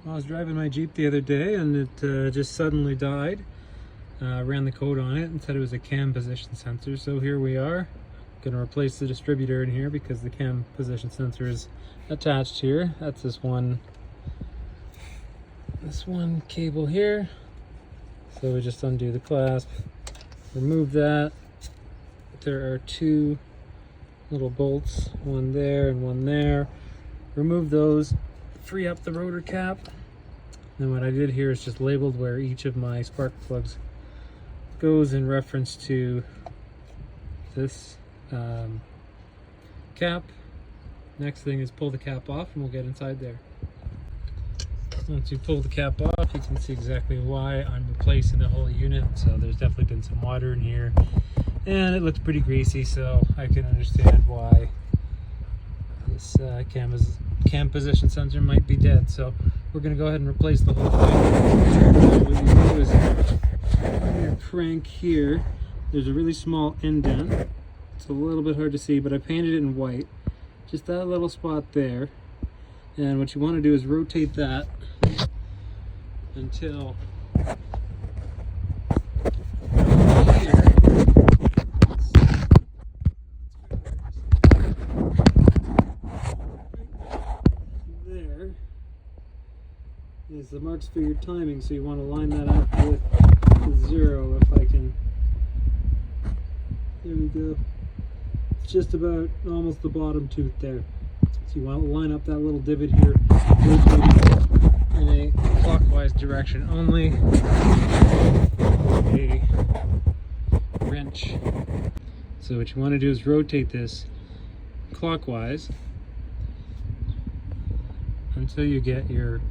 I was driving my Jeep the other day and it just suddenly died. Ran the code on it and said it was a cam position sensor. So here we are. Going to replace the distributor in here because the cam position sensor is attached here. That's this one cable here. So we just undo the clasp, remove that. There are two little bolts, one there and one there. Remove those, free up the rotor cap. Then what I did here is just labeled where each of my spark plugs goes in reference to this cap. Next thing is pull the cap off and we'll get inside there. Once you pull the cap off, you can see exactly why I'm replacing the whole unit. So there's definitely been some water in here and it looks pretty greasy, so I can understand why this cam position sensor might be dead. So we're going to go ahead and replace the whole thing. What you do is on your crank here, there's a really small indent. It's a little bit hard to see, but I painted it in white. Just that little spot there. And what you want to do is rotate that until there is the marks for your timing, so you want to line that up with the 0. If I can, there we go. It's just about almost the bottom tooth there. So you want to line up that little divot here, in a clockwise direction only, a wrench. So what you want to do is rotate this clockwise until you get your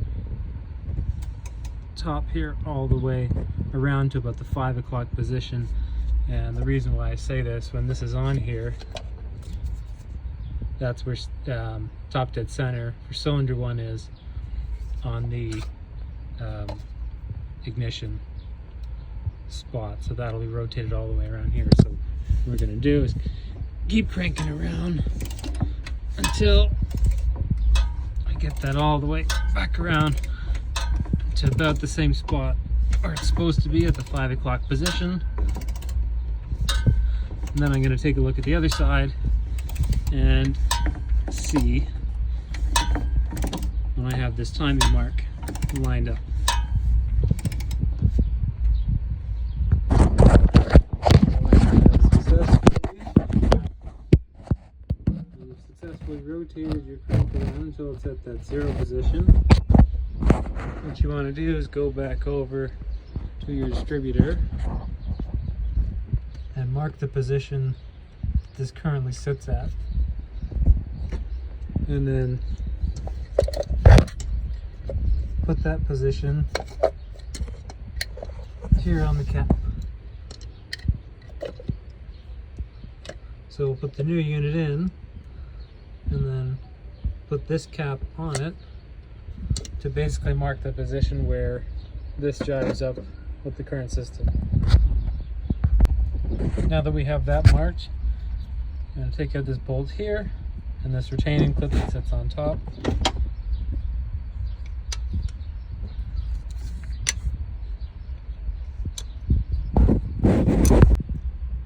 top here all the way around to about the 5 o'clock position. And the reason why I say this, when this is on here, that's where top dead center for cylinder 1 is on the ignition spot. So that'll be rotated all the way around here. So what we're going to do is keep cranking around until I get that all the way back around to about the same spot where it's supposed to be at the 5 o'clock position. And then I'm going to take a look at the other side and see when I have this timing mark lined up. You've successfully rotated your crank around until it's at that 0 position. What you want to do is go back over to your distributor and mark the position this currently sits at, and then put that position here on the cap. So we'll put the new unit in and then put this cap on it to basically mark the position where this jives up with the current system. Now that we have that marked, I'm going to take out this bolt here and this retaining clip that sits on top.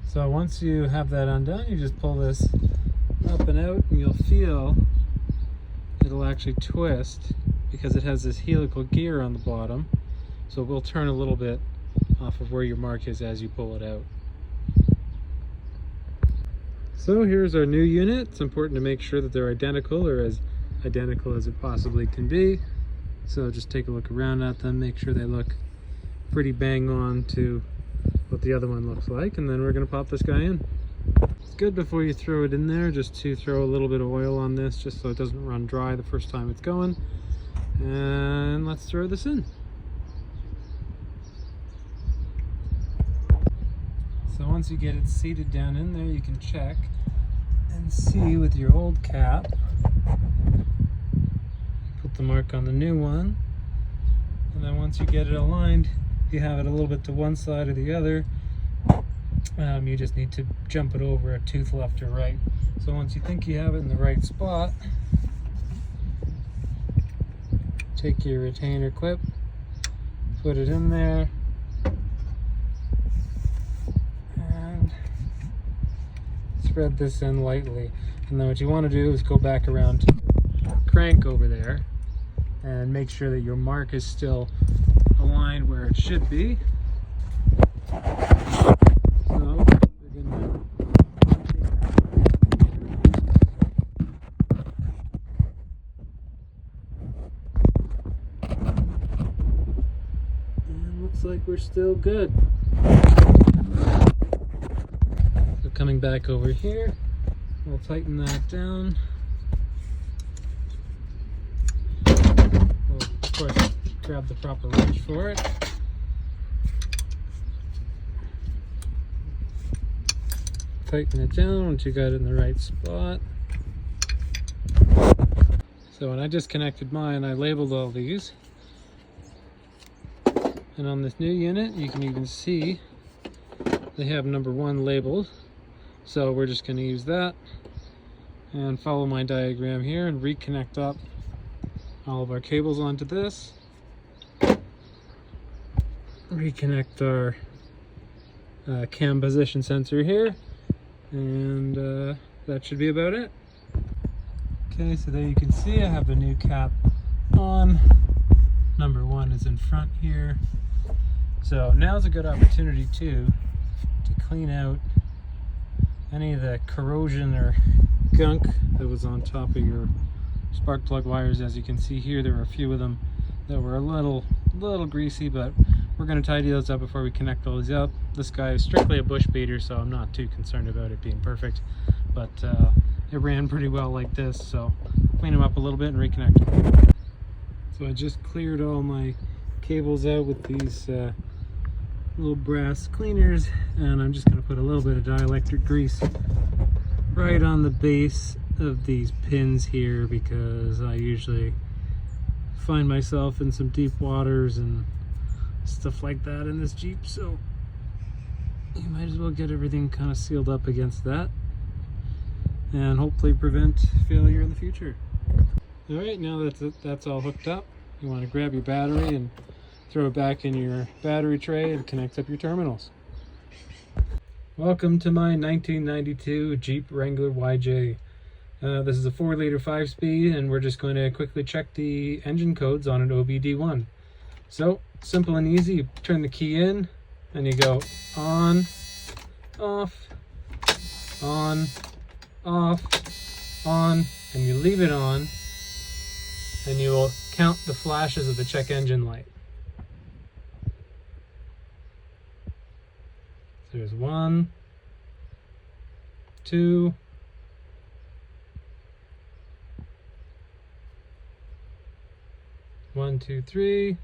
So once you have that undone, you just pull this up and out and you'll feel it'll actually twist because it has this helical gear on the bottom. So it will turn a little bit off of where your mark is as you pull it out. So here's our new unit. It's important to make sure that they're identical, or as identical as it possibly can be. So just take a look around at them, make sure they look pretty bang on to what the other one looks like, and then we're going to pop this guy in. It's good before you throw it in there just to throw a little bit of oil on this just so it doesn't run dry the first time it's going. And let's throw this in. So once you get it seated down in there, you can check and see with your old cap. Put the mark on the new one, and then once you get it aligned, you have it a little bit to one side or the other. You just need to jump it over a tooth left or right. So once you think you have it in the right spot, take your retainer clip, put it in there, and spread this in lightly. And then what you want to do is go back around to the crank over there and make sure that your mark is still aligned where it should be. So we're gonna and looks like we're still good. So coming back over here, we'll tighten that down. We'll of course grab the proper wrench for it. Tighten it down once you got it in the right spot. So when I disconnected mine, I labeled all these. And on this new unit, you can even see they have number 1 labeled. So we're just going to use that and follow my diagram here and reconnect up all of our cables onto this. Reconnect our cam position sensor here, and that should be about it. Okay, so there you can see I have the new cap on. Number 1 is in front here. So now's a good opportunity too to clean out any of the corrosion or gunk that was on top of your spark plug wires. As you can see here, there were a few of them that were a little greasy, but we're going to tidy those up before we connect all these up. This guy is strictly a bush beater, so I'm not too concerned about it being perfect, but it ran pretty well like this, so clean them up a little bit and reconnect them. So I just cleared all my cables out with these little brass cleaners, and I'm just going to put a little bit of dielectric grease right on the base of these pins here, because I usually find myself in some deep waters and stuff like that in this Jeep, so you might as well get everything kind of sealed up against that and hopefully prevent failure in the future. Alright, now that's all hooked up, you want to grab your battery and throw it back in your battery tray and connect up your terminals. Welcome to my 1992 Jeep Wrangler YJ. This is a 4-liter 5-speed, and we're just going to quickly check the engine codes on an OBD1. So, simple and easy. You turn the key in, and you go on, off, on, off, on, and you leave it on, and you will count the flashes of the check engine light. There's 1, 2, 1, 2, 3,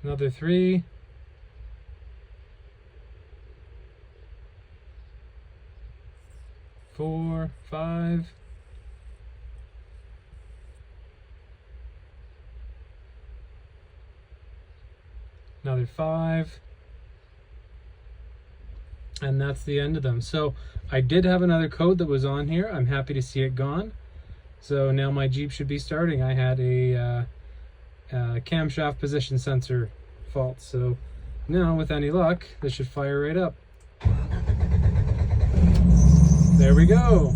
another 3, 4, 5, another 5, and that's the end of them. So I did have another code that was on here. I'm happy to see it gone. So now my Jeep should be starting. I had a camshaft position sensor fault. So now, with any luck, this should fire right up. There we go.